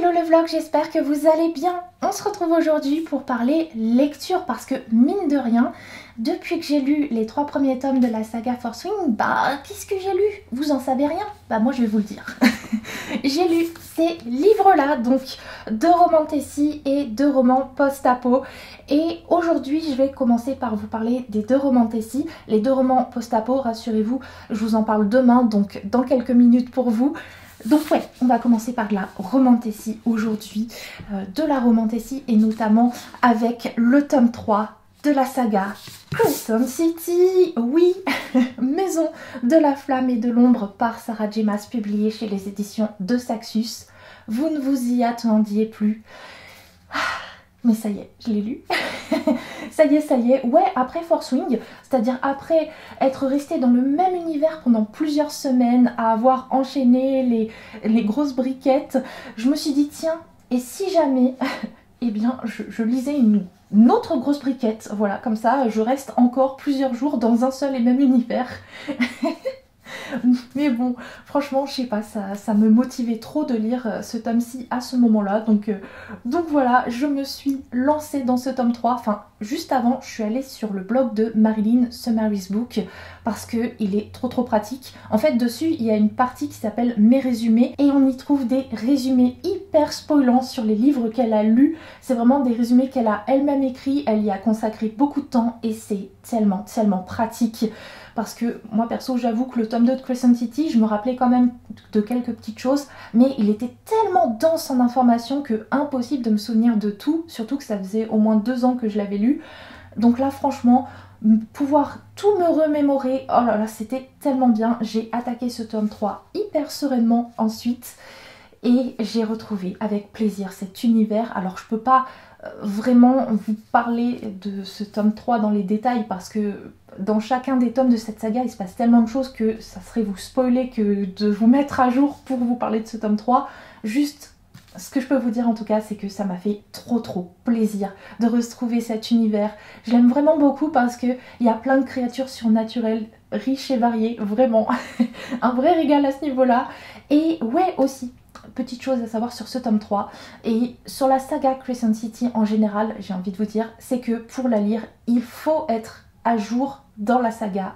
Hello le vlog, j'espère que vous allez bien. On se retrouve aujourd'hui pour parler lecture parce que mine de rien, depuis que j'ai lu les 3 premiers tomes de la saga Fourth Wing, qu'est-ce que j'ai lu? Vous en savez rien? Moi je vais vous le dire. J'ai lu ces livres-là, donc 2 romans Tessie et 2 romans post-apo. Et aujourd'hui, je vais commencer par vous parler des 2 romans Tessie. Les 2 romans post-apo, rassurez-vous, je vous en parle demain, donc dans quelques minutes pour vous. Donc ouais, on va commencer par de la romance Tessie aujourd'hui, de la romance Tessie et notamment avec le tome 3 de la saga Crescent City, oui, Maison de la Flamme et de l'Ombre par Sarah J. Maas, publié chez les éditions de Saxus. Vous ne vous y attendiez plus. Mais ça y est, je l'ai lu. ça y est. Ouais, après Fourth Wing, c'est-à-dire après être resté dans le même univers pendant plusieurs semaines, à avoir enchaîné les grosses briquettes, je me suis dit, tiens, et si jamais, eh bien, je lisais une autre grosse briquette. Voilà, comme ça, je reste encore plusieurs jours dans un seul et même univers. Mais bon, franchement, je sais pas, ça me motivait trop de lire ce tome-ci à ce moment-là. Donc voilà, je me suis lancée dans ce tome 3. Enfin, juste avant, je suis allée sur le blog de Marilyn Summary's Book parce qu'il est trop pratique. En fait, dessus, il y a une partie qui s'appelle Mes résumés et on y trouve des résumés hyper spoilants sur les livres qu'elle a lus. C'est vraiment des résumés qu'elle a elle-même écrits. Elle y a consacré beaucoup de temps et c'est tellement pratique. Parce que moi perso, j'avoue que le tome 2 de Crescent City, je me rappelais quand même de quelques petites choses, mais il était tellement dense en informations que impossible de me souvenir de tout, surtout que ça faisait au moins 2 ans que je l'avais lu. Donc là franchement, pouvoir tout me remémorer, oh là là, c'était tellement bien. J'ai attaqué ce tome 3 hyper sereinement ensuite et j'ai retrouvé avec plaisir cet univers. Alors je peux pas vraiment vous parler de ce tome 3 dans les détails parce que dans chacun des tomes de cette saga il se passe tellement de choses que ça serait vous spoiler que de vous mettre à jour pour vous parler de ce tome 3. Juste ce que je peux vous dire en tout cas, c'est que ça m'a fait trop plaisir de retrouver cet univers. Je l'aime vraiment beaucoup parce qu'il y a plein de créatures surnaturelles riches et variées, vraiment un vrai régal à ce niveau-là. Et ouais aussi, petite chose à savoir sur ce tome 3 et sur la saga Crescent City en général, j'ai envie de vous dire, c'est que pour la lire, il faut être à jour dans la saga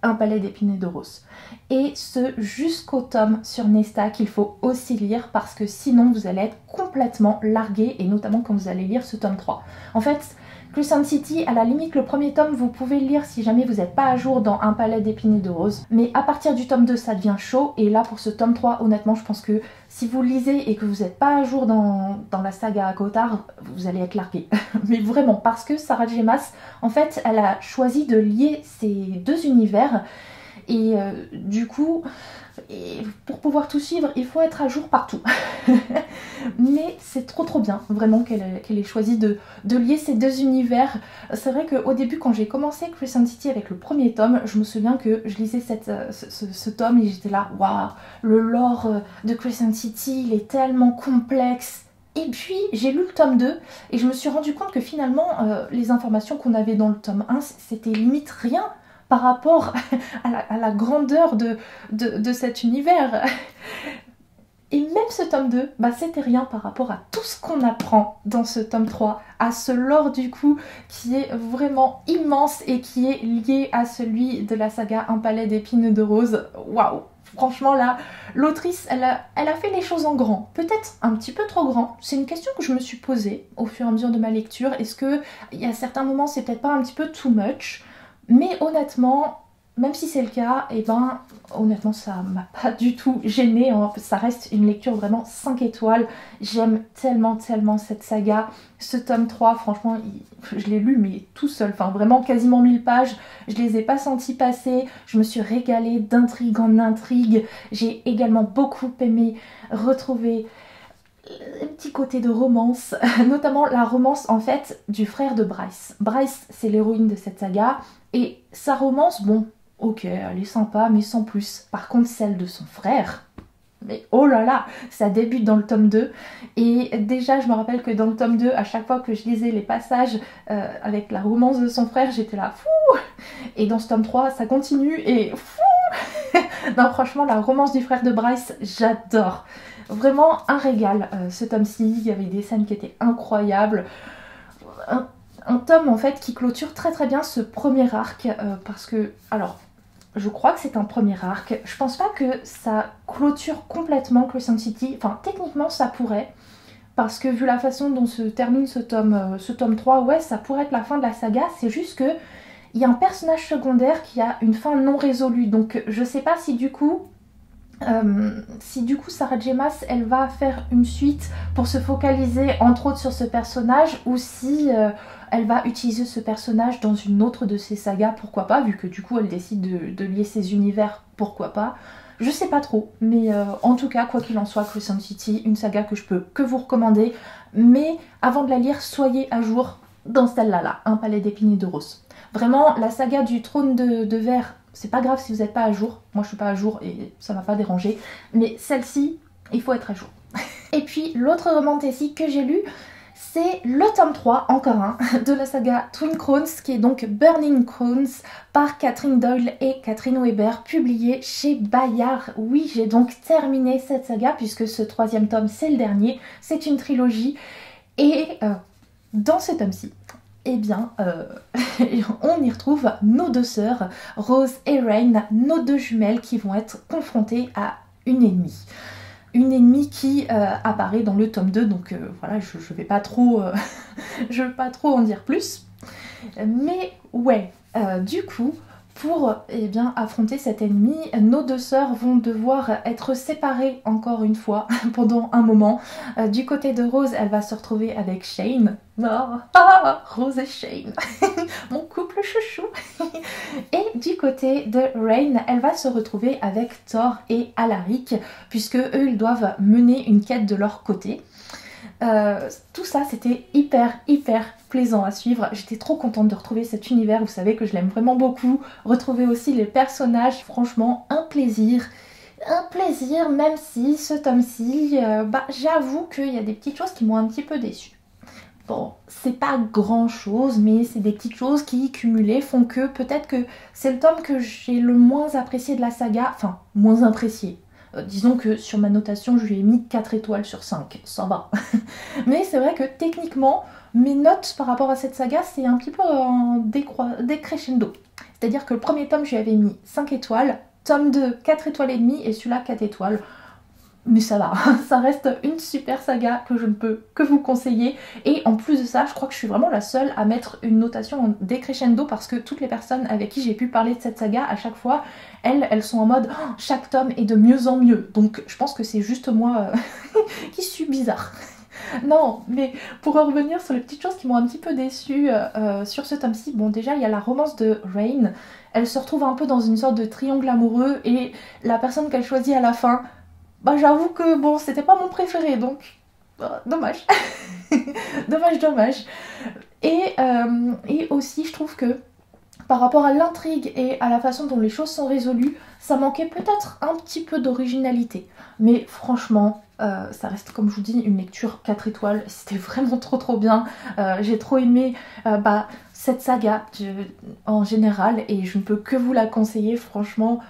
Un palais d'épines et de roses. Et ce jusqu'au tome sur Nesta qu'il faut aussi lire parce que sinon vous allez être complètement largué et notamment quand vous allez lire ce tome 3. En fait, Crescent City, à la limite, le premier tome, vous pouvez le lire si jamais vous n'êtes pas à jour dans Un palais d'épines et de roses. Mais à partir du tome 2, ça devient chaud. Et là, pour ce tome 3, honnêtement, je pense que si vous lisez et que vous n'êtes pas à jour dans la saga Gothard, vous allez être largué. Mais vraiment, parce que Sarah J. Maas, en fait, elle a choisi de lier ces 2 univers. Et du coup, pour pouvoir tout suivre, il faut être à jour partout. Mais c'est trop bien, vraiment, qu'elle ait choisi de lier ces 2 univers. C'est vrai qu'au début, quand j'ai commencé Crescent City avec le premier tome, je me souviens que je lisais ce tome et j'étais là, waouh, le lore de Crescent City, il est tellement complexe. Et puis j'ai lu le tome 2 et je me suis rendu compte que finalement, les informations qu'on avait dans le tome 1, c'était limite rien par rapport à la grandeur de cet univers. Et même ce tome 2, c'était rien par rapport à tout ce qu'on apprend dans ce tome 3, à ce lore du coup qui est vraiment immense et qui est lié à celui de la saga Un palais d'épines et de roses. Waouh! Franchement là, l'autrice, elle a fait les choses en grand. Peut-être un petit peu trop grand. C'est une question que je me suis posée au fur et à mesure de ma lecture. Est-ce que il y a certains moments, c'est peut-être pas un petit peu too much? Mais honnêtement, même si c'est le cas, honnêtement ça m'a pas du tout gênée, hein. Ça reste une lecture vraiment 5 étoiles. J'aime tellement cette saga. Ce tome 3, franchement, je l'ai lu mais tout seul, enfin vraiment quasiment 1000 pages. Je les ai pas sentis passer, je me suis régalée d'intrigue en intrigue. J'ai également beaucoup aimé retrouver un petit côté de romance, notamment la romance en fait du frère de Bryce. Bryce, c'est l'héroïne de cette saga, et sa romance, bon, ok, elle est sympa, mais sans plus. Par contre, celle de son frère, mais oh là là, ça débute dans le tome 2, et déjà, je me rappelle que dans le tome 2, à chaque fois que je lisais les passages avec la romance de son frère, j'étais là, fou. Et dans ce tome 3, ça continue, et fou. Non, franchement, la romance du frère de Bryce, j'adore. Vraiment un régal, ce tome-ci. Il y avait des scènes qui étaient incroyables. Un tome, en fait, qui clôture très très bien ce premier arc. Parce que, alors, je crois que c'est un premier arc. Je pense pas que ça clôture complètement Crescent City. Enfin, techniquement, ça pourrait. Parce que vu la façon dont se termine ce tome 3, ouais, ça pourrait être la fin de la saga. C'est juste que il y a un personnage secondaire qui a une fin non résolue. Donc je sais pas si du coup Sarah J. Maas elle va faire une suite pour se focaliser entre autres sur ce personnage, ou si elle va utiliser ce personnage dans une autre de ses sagas, pourquoi pas, vu que du coup elle décide de lier ses univers, pourquoi pas. Je sais pas trop, mais en tout cas, quoi qu'il en soit, Crescent City, une saga que je peux que vous recommander, mais avant de la lire, soyez à jour dans celle-là, Un palais d'épines et de roses. Vraiment, la saga du trône de verre, c'est pas grave si vous n'êtes pas à jour. Moi, je suis pas à jour et ça m'a pas dérangé. Mais celle-ci, il faut être à jour. Et puis, l'autre roman Tessie que j'ai lu, c'est le tome 3, encore un, de la saga Twin Crowns, qui est donc Burning Crowns, par Catherine Doyle et Catherine Weber, publié chez Bayard. Oui, j'ai donc terminé cette saga, puisque ce troisième tome, c'est le dernier. C'est une trilogie. Et dans ce tome-ci, eh bien, on y retrouve nos deux sœurs, Rose et Rain, nos deux jumelles qui vont être confrontées à une ennemie. Une ennemie qui apparaît dans le tome 2, donc voilà, je vais pas trop je vais pas trop en dire plus. Mais ouais, du coup, pour affronter cet ennemi, nos deux sœurs vont devoir être séparées encore une fois pendant un moment. Du côté de Rose, elle va se retrouver avec Shane. Rose et Shane, mon couple chouchou. Et du côté de Rain, elle va se retrouver avec Thor et Alaric, puisque eux, ils doivent mener une quête de leur côté. Tout ça, c'était hyper plaisant à suivre. J'étais trop contente de retrouver cet univers, vous savez que je l'aime vraiment beaucoup. Retrouver aussi les personnages, franchement un plaisir, même si ce tome-ci, j'avoue qu'il y a des petites choses qui m'ont un petit peu déçue. Bon, c'est pas grand chose, mais c'est des petites choses qui, cumulées, font que peut-être que c'est le tome que j'ai le moins apprécié de la saga, enfin, moins apprécié. Disons que sur ma notation, je lui ai mis 4 étoiles sur 5, ça va. Mais c'est vrai que techniquement, mes notes par rapport à cette saga, c'est un petit peu en décrescendo. C'est-à-dire que le premier tome, je lui avais mis 5 étoiles, tome 2, 4 étoiles et demie, et celui-là, 4 étoiles. Mais ça va, ça reste une super saga que je ne peux que vous conseiller. Et en plus de ça, je crois que je suis vraiment la seule à mettre une notation en décrescendo, parce que toutes les personnes avec qui j'ai pu parler de cette saga, à chaque fois, elles sont en mode oh, chaque tome est de mieux en mieux. Donc je pense que c'est juste moi qui suis bizarre. Non, mais pour en revenir sur les petites choses qui m'ont un petit peu déçue sur ce tome-ci, bon déjà il y a la romance de Rain. Elle se retrouve un peu dans une sorte de triangle amoureux, et la personne qu'elle choisit à la fin, j'avoue que bon, c'était pas mon préféré, donc dommage. dommage. Et aussi, je trouve que par rapport à l'intrigue et à la façon dont les choses sont résolues, ça manquait peut-être un petit peu d'originalité. Mais franchement, ça reste, comme je vous dis, une lecture 4 étoiles. C'était vraiment trop bien. J'ai trop aimé cette saga en général, et je ne peux que vous la conseiller, franchement.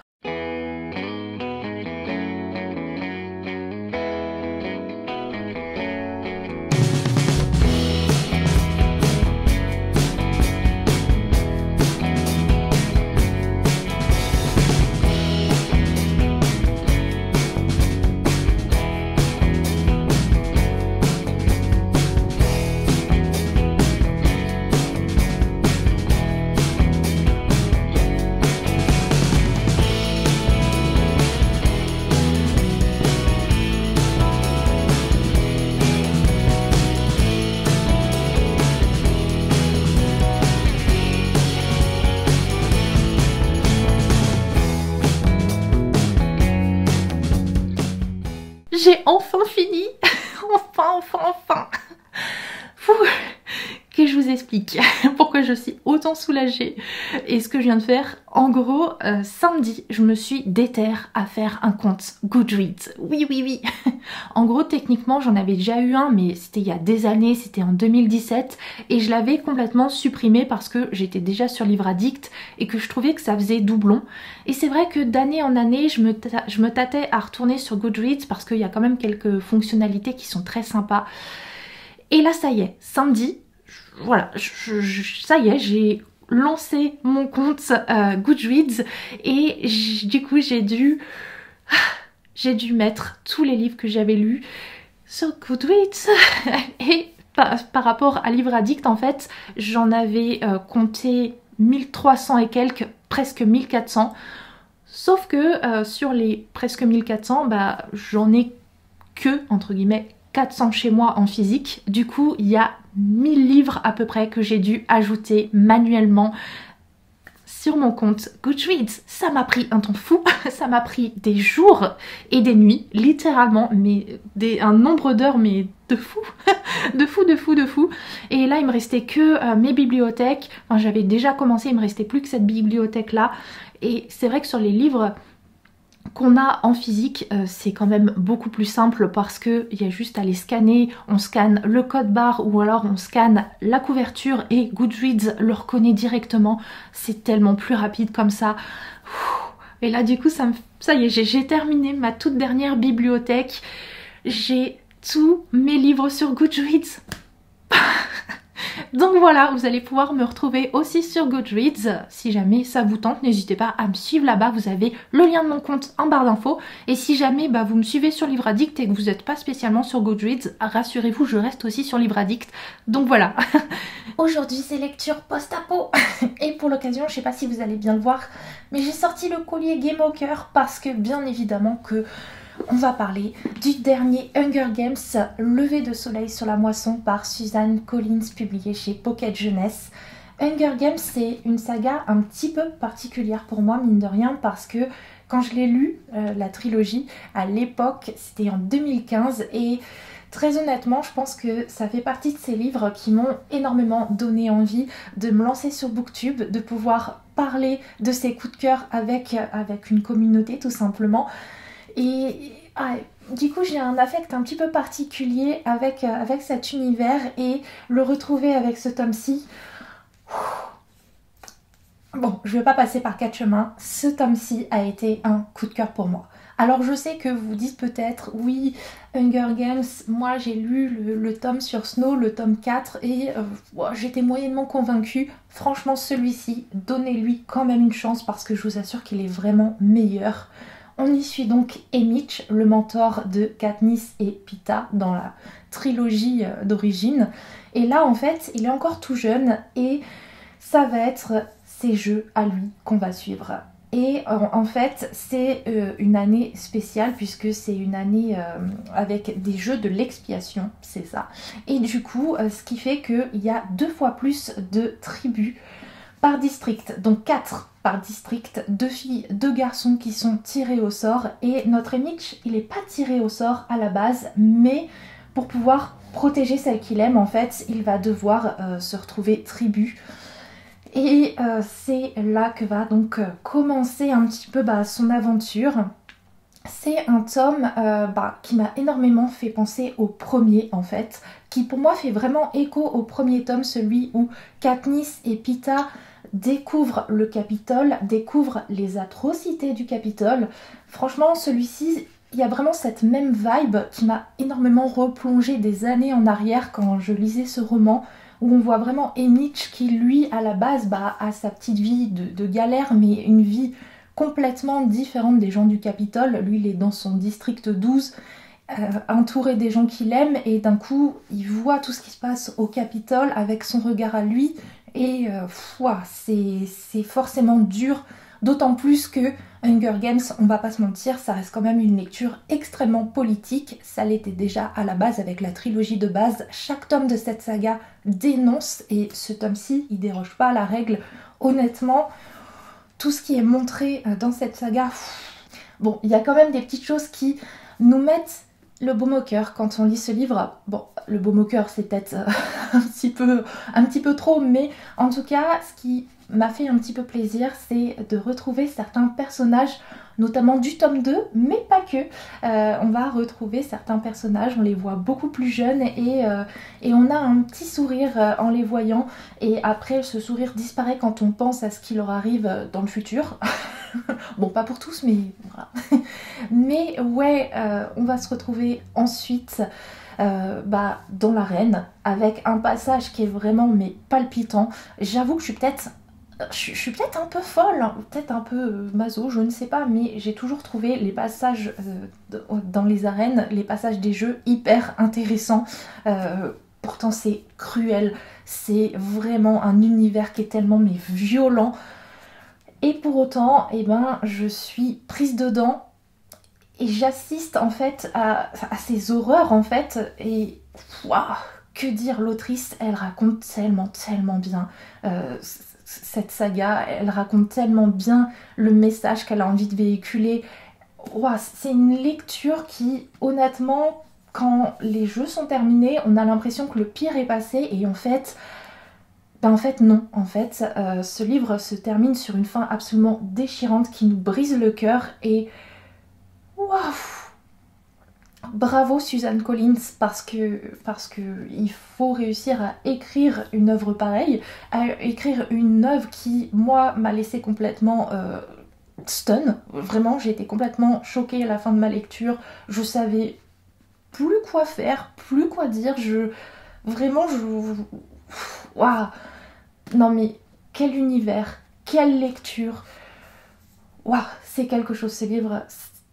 J'ai enfin fini. enfin. que je vous explique pourquoi je suis autant soulagée et ce que je viens de faire. En gros, samedi, je me suis déterre à faire un compte Goodreads. Oui, oui, oui. En gros, techniquement, j'en avais déjà eu un, mais c'était il y a des années, c'était en 2017, et je l'avais complètement supprimé parce que j'étais déjà sur Livre Addict et que je trouvais que ça faisait doublon. Et c'est vrai que d'année en année, je me tâtais à retourner sur Goodreads parce qu'il y a quand même quelques fonctionnalités qui sont très sympas. Et là, ça y est, samedi, voilà, ça y est, j'ai lancé mon compte Goodreads et du coup j'ai dû mettre tous les livres que j'avais lus sur Goodreads et par rapport à Livre Addict en fait j'en avais compté 1300 et quelques, presque 1400, sauf que sur les presque 1400 bah j'en ai que entre guillemets 400 chez moi en physique. Du coup, il y a 1000 livres à peu près que j'ai dû ajouter manuellement sur mon compte Goodreads. Ça m'a pris un temps fou, ça m'a pris des jours et des nuits, littéralement, mais un nombre d'heures, mais de fou, de fou, de fou, de fou. Et là, il me restait que mes bibliothèques. Enfin, j'avais déjà commencé, il me restait plus que cette bibliothèque-là. Et c'est vrai que sur les livres qu'on a en physique, c'est quand même beaucoup plus simple parce qu'il y a juste à les scanner, on scanne le code barre ou alors on scanne la couverture et Goodreads le reconnaît directement, c'est tellement plus rapide comme ça. Et là du coup ça y est, j'ai terminé ma toute dernière bibliothèque, j'ai tous mes livres sur Goodreads. Donc voilà, vous allez pouvoir me retrouver aussi sur Goodreads. Si jamais ça vous tente, n'hésitez pas à me suivre là-bas. Vous avez le lien de mon compte en barre d'infos. Et si jamais vous me suivez sur Livre Addict et que vous n'êtes pas spécialement sur Goodreads, rassurez-vous, je reste aussi sur Livre Addict. Donc voilà. Aujourd'hui, c'est lecture post-apo. Et pour l'occasion, je sais pas si vous allez bien le voir, mais j'ai sorti le collier Game au cœur parce que bien évidemment que on va parler du dernier Hunger Games, Lever de soleil sur la moisson par Suzanne Collins, publié chez Pocket Jeunesse. Hunger Games, c'est une saga un petit peu particulière pour moi, mine de rien, parce que quand je l'ai lu, la trilogie, à l'époque, c'était en 2015, et très honnêtement, je pense que ça fait partie de ces livres qui m'ont énormément donné envie de me lancer sur Booktube, de pouvoir parler de ces coups de cœur avec une communauté, tout simplement. Et du coup j'ai un affect un petit peu particulier avec cet univers et le retrouver avec ce tome-ci. Bon, je vais pas passer par 4 chemins, ce tome-ci a été un coup de cœur pour moi. Alors je sais que vous dites peut-être, oui, Hunger Games, moi j'ai lu le tome sur Snow, le tome 4, et j'étais moyennement convaincue. Franchement celui-ci, donnez-lui quand même une chance parce que je vous assure qu'il est vraiment meilleur. On y suit donc Haymitch, le mentor de Katniss et Peeta dans la trilogie d'origine. Et là, en fait, il est encore tout jeune et ça va être ses jeux à lui qu'on va suivre. Et en fait, c'est une année spéciale puisque c'est une année avec des jeux de l'expiation, c'est ça. Et du coup, ce qui fait qu'il y a 2 fois plus de tribus par district, donc 4 par district, 2 filles, 2 garçons qui sont tirés au sort, et notre Haymitch, il n'est pas tiré au sort à la base, mais pour pouvoir protéger celle qu'il aime, en fait, il va devoir se retrouver tribu. Et c'est là que va donc commencer un petit peu son aventure. C'est un tome qui m'a énormément fait penser au premier en fait, qui pour moi fait vraiment écho au premier tome, celui où Katniss et Peeta découvrent le Capitole, découvrent les atrocités du Capitole. Franchement, celui-ci, il y a vraiment cette même vibe qui m'a énormément replongée des années en arrière quand je lisais ce roman, où on voit vraiment Haymitch qui, lui, à la base, a sa petite vie de galère, mais une vie complètement différente des gens du Capitole. Lui, il est dans son district 12, entouré des gens qu'il aime, et d'un coup, il voit tout ce qui se passe au Capitole avec son regard à lui, et c'est forcément dur, d'autant plus que Hunger Games, on va pas se mentir, ça reste quand même une lecture extrêmement politique. Ça l'était déjà à la base avec la trilogie de base. Chaque tome de cette saga dénonce, et ce tome-ci, il déroge pas à la règle. Honnêtement, tout ce qui est montré dans cette saga, bon, il y a quand même des petites choses qui nous mettent Le baume au cœur, quand on lit ce livre, bon, le baume au cœur c'est peut-être un petit peu trop, mais en tout cas, ce qui m'a fait un petit peu plaisir, c'est de retrouver certains personnages, notamment du tome 2, mais pas que. On va retrouver certains personnages, on les voit beaucoup plus jeunes et on a un petit sourire en les voyant. Et après, ce sourire disparaît quand on pense à ce qui leur arrive dans le futur. Bon, pas pour tous, mais voilà. Mais ouais, on va se retrouver ensuite dans l'arène avec un passage qui est vraiment mais palpitant. J'avoue que je suis peut-être un peu folle, hein, peut-être un peu maso, je ne sais pas, mais j'ai toujours trouvé les passages dans les arènes, les passages des jeux hyper intéressants. Pourtant c'est cruel, c'est vraiment un univers qui est tellement mais violent. Et pour autant, eh ben, je suis prise dedans et j'assiste en fait à ces horreurs en fait. Et waouh, que dire, l'autrice, elle raconte tellement bien cette saga, elle raconte tellement bien le message qu'elle a envie de véhiculer. Waouh, c'est une lecture qui, honnêtement, quand les jeux sont terminés, on a l'impression que le pire est passé et en fait non. En fait, ce livre se termine sur une fin absolument déchirante qui nous brise le cœur et waouh! Bravo Suzanne Collins parce que il faut réussir à écrire une œuvre pareille, à écrire une œuvre qui, moi, m'a laissé complètement stun. Vraiment, j'ai été complètement choquée à la fin de ma lecture. Je savais plus quoi faire, plus quoi dire. Waouh! Non mais quel univers, quelle lecture. Waouh, c'est quelque chose ce livre,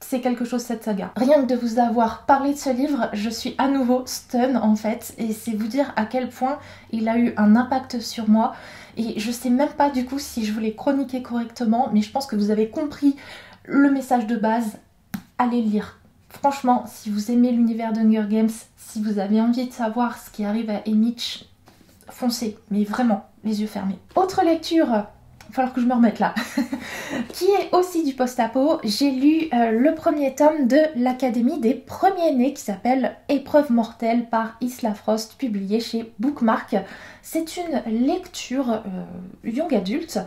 c'est quelque chose cette saga. Rien que de vous avoir parlé de ce livre, je suis à nouveau stun en fait, et c'est vous dire à quel point il a eu un impact sur moi. Et je sais même pas du coup si je voulais chroniquer correctement, mais je pense que vous avez compris le message de base. Allez lire. Franchement, si vous aimez l'univers d'Hunger Games, si vous avez envie de savoir ce qui arrive à Haymitch, foncez, mais vraiment, les yeux fermés. Autre lecture, il va falloir que je me remette là, qui est aussi du post-apo. J'ai lu le premier tome de l'Académie des Premiers-Nés qui s'appelle Épreuve mortelle par Isla Frost, publié chez Bookmark. C'est une lecture young adulte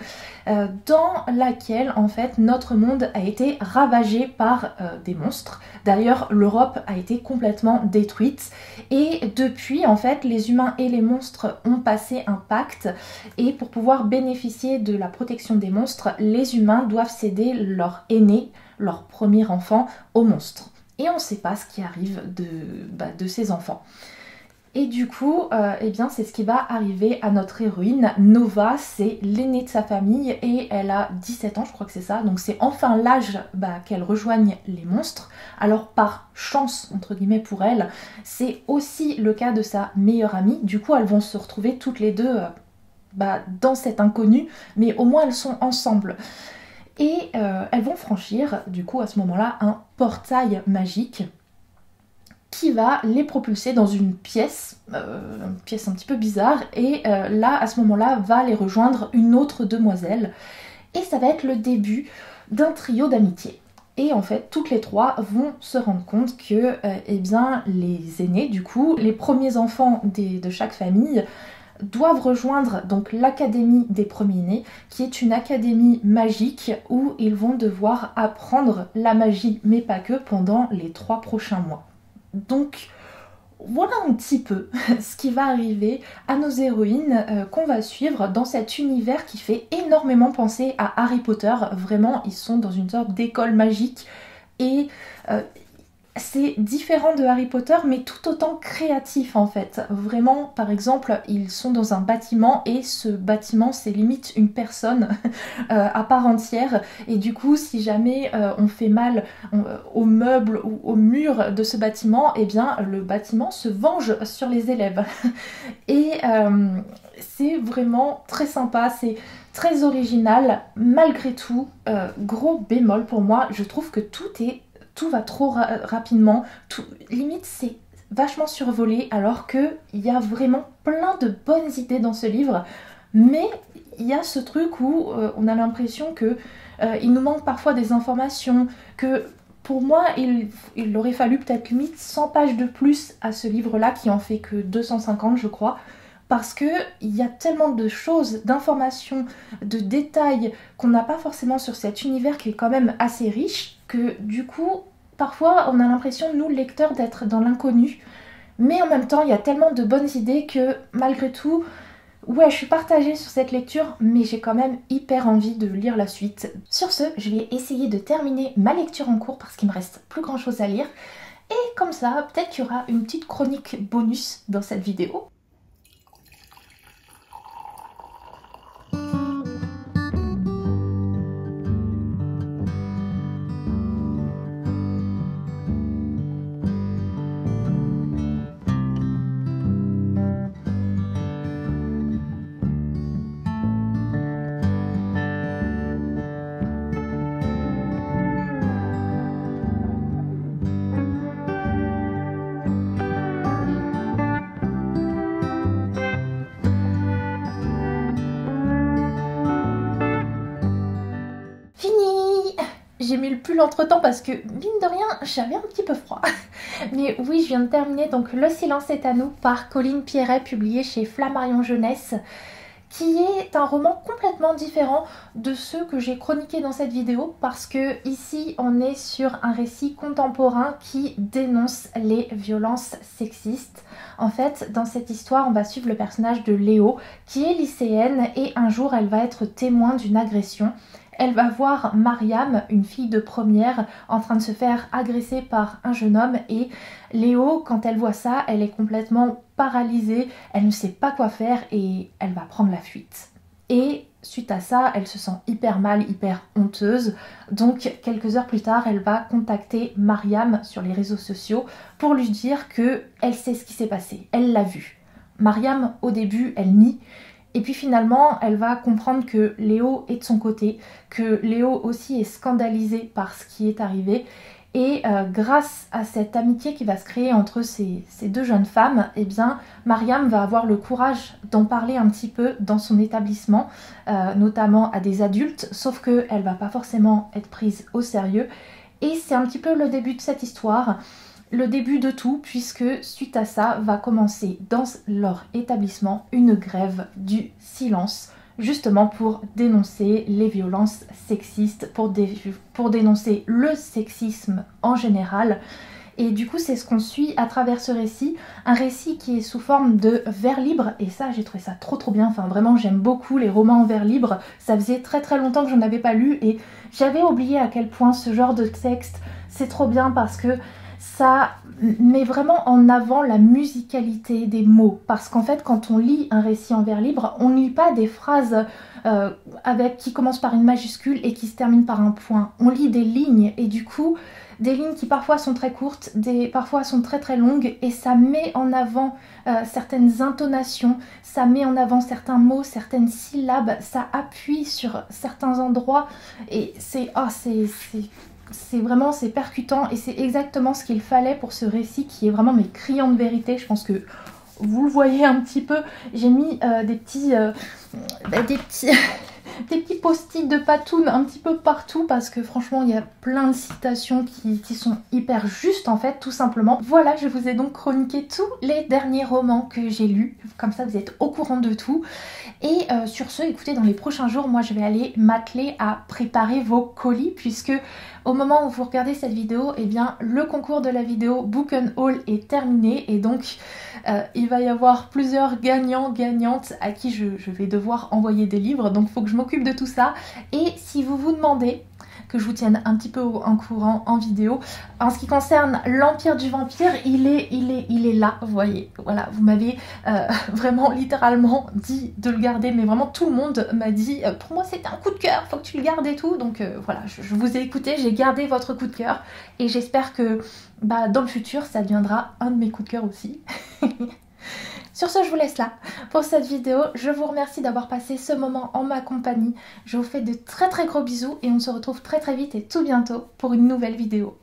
dans laquelle en fait notre monde a été ravagé par des monstres. D'ailleurs, l'Europe a été complètement détruite et depuis en fait les humains et les monstres ont passé un pacte et pour pouvoir bénéficier de la protection des monstres, les humains doivent céder leur aîné, leur premier enfant, aux monstres. Et on ne sait pas ce qui arrive de ces enfants. Et du coup, eh bien, c'est ce qui va arriver à notre héroïne. Nova, c'est l'aînée de sa famille et elle a 17 ans, je crois que c'est ça. Donc c'est enfin l'âge qu'elle rejoigne les monstres. Alors par chance, entre guillemets pour elle, c'est aussi le cas de sa meilleure amie. Du coup, elles vont se retrouver toutes les deux dans cet inconnu, mais au moins elles sont ensemble. Et elles vont franchir, du coup, à ce moment-là, un portail magique qui va les propulser dans une pièce un petit peu bizarre, et là, à ce moment-là, va les rejoindre une autre demoiselle, et ça va être le début d'un trio d'amitié. Et en fait, toutes les trois vont se rendre compte que, eh bien, les aînés, du coup, les premiers enfants de chaque famille, doivent rejoindre donc l'Académie des Premiers-Nés, qui est une académie magique où ils vont devoir apprendre la magie, mais pas que, pendant les 3 prochains mois. Donc voilà un petit peu ce qui va arriver à nos héroïnes qu'on va suivre dans cet univers qui fait énormément penser à Harry Potter. Vraiment, ils sont dans une sorte d'école magique et c'est différent de Harry Potter, mais tout autant créatif en fait. Vraiment, par exemple, ils sont dans un bâtiment et ce bâtiment, c'est limite une personne à part entière. Et du coup, si jamais on fait mal aux meubles ou aux murs de ce bâtiment, eh bien, le bâtiment se venge sur les élèves. Et c'est vraiment très sympa, c'est très original. Malgré tout, gros bémol pour moi, je trouve que tout va trop rapidement, limite c'est vachement survolé, alors qu'il y a vraiment plein de bonnes idées dans ce livre, mais il y a ce truc où on a l'impression que il nous manque parfois des informations, que pour moi, il aurait fallu peut-être limite 100 pages de plus à ce livre-là, qui en fait que 250 je crois, parce qu'il y a tellement de choses, d'informations, de détails qu'on n'a pas forcément sur cet univers qui est quand même assez riche, que du coup, parfois on a l'impression, nous lecteurs, d'être dans l'inconnu, mais en même temps il y a tellement de bonnes idées que malgré tout, ouais, je suis partagée sur cette lecture, mais j'ai quand même hyper envie de lire la suite. Sur ce, je vais essayer de terminer ma lecture en cours parce qu'il me reste plus grand chose à lire. Et comme ça, peut-être qu'il y aura une petite chronique bonus dans cette vidéo. J'ai mis le pull entre temps parce que, mine de rien, j'avais un petit peu froid. Mais oui, je viens de terminer donc Le silence est à nous par Colline Pierret, publié chez Flammarion Jeunesse, qui est un roman complètement différent de ceux que j'ai chroniqués dans cette vidéo, parce que ici on est sur un récit contemporain qui dénonce les violences sexistes. En fait, dans cette histoire, on va suivre le personnage de Léo, qui est lycéenne, et un jour elle va être témoin d'une agression. Elle va voir Mariam, une fille de première, en train de se faire agresser par un jeune homme, et Léo, quand elle voit ça, elle est complètement paralysée, elle ne sait pas quoi faire et elle va prendre la fuite. Et suite à ça, elle se sent hyper mal, hyper honteuse, donc quelques heures plus tard, elle va contacter Mariam sur les réseaux sociaux pour lui dire qu'elle sait ce qui s'est passé, elle l'a vu. Mariam, au début, elle nie. Et puis finalement, elle va comprendre que Léo est de son côté, que Léo aussi est scandalisé par ce qui est arrivé. Et grâce à cette amitié qui va se créer entre ces deux jeunes femmes, eh bien, Mariam va avoir le courage d'en parler un petit peu dans son établissement, notamment à des adultes, sauf qu'elle va pas forcément être prise au sérieux. Et c'est un petit peu le début de cette histoire. Le début de tout, puisque suite à ça va commencer dans leur établissement une grève du silence, justement pour dénoncer les violences sexistes, pour dénoncer le sexisme en général. Et du coup, c'est ce qu'on suit à travers ce récit, un récit qui est sous forme de vers libre, et ça, j'ai trouvé ça trop bien, enfin vraiment, j'aime beaucoup les romans en vers libre, ça faisait très longtemps que j'en avais pas lu, et j'avais oublié à quel point ce genre de texte, c'est trop bien parce que ça met vraiment en avant la musicalité des mots, parce qu'en fait quand on lit un récit en vers libre, on ne lit pas des phrases qui commencent par une majuscule et qui se terminent par un point, on lit des lignes, et du coup des lignes qui parfois sont très courtes, parfois sont très longues, et ça met en avant certaines intonations, ça met en avant certains mots, certaines syllabes, ça appuie sur certains endroits, et c'est percutant, et c'est exactement ce qu'il fallait pour ce récit qui est vraiment criant de vérité. Je pense que vous le voyez un petit peu, j'ai mis des petits post-it de Patoun un petit peu partout, parce que franchement il y a plein de citations qui sont hyper justes en fait, tout simplement. Voilà, je vous ai donc chroniqué tous les derniers romans que j'ai lus, comme ça vous êtes au courant de tout. Et sur ce, écoutez, dans les prochains jours, moi je vais aller m'atteler à préparer vos colis, puisque au moment où vous regardez cette vidéo, eh bien le concours de la vidéo Book and Haul est terminé, et donc il va y avoir plusieurs gagnantes à qui je vais devoir envoyer des livres, donc il faut que je m'occupe de tout ça. Et si vous vous demandez que je vous tienne un petit peu en courant en vidéo, en ce qui concerne l'Empire du Vampire, il est là, vous voyez, voilà, vous m'avez vraiment littéralement dit de le garder, mais vraiment tout le monde m'a dit pour moi c'était un coup de cœur, faut que tu le gardes et tout, donc voilà, je vous ai écouté, j'ai gardé votre coup de cœur, et j'espère que dans le futur ça deviendra un de mes coups de cœur aussi. Sur ce, je vous laisse là pour cette vidéo. Je vous remercie d'avoir passé ce moment en ma compagnie. Je vous fais de très gros bisous, et on se retrouve très vite et tout bientôt pour une nouvelle vidéo.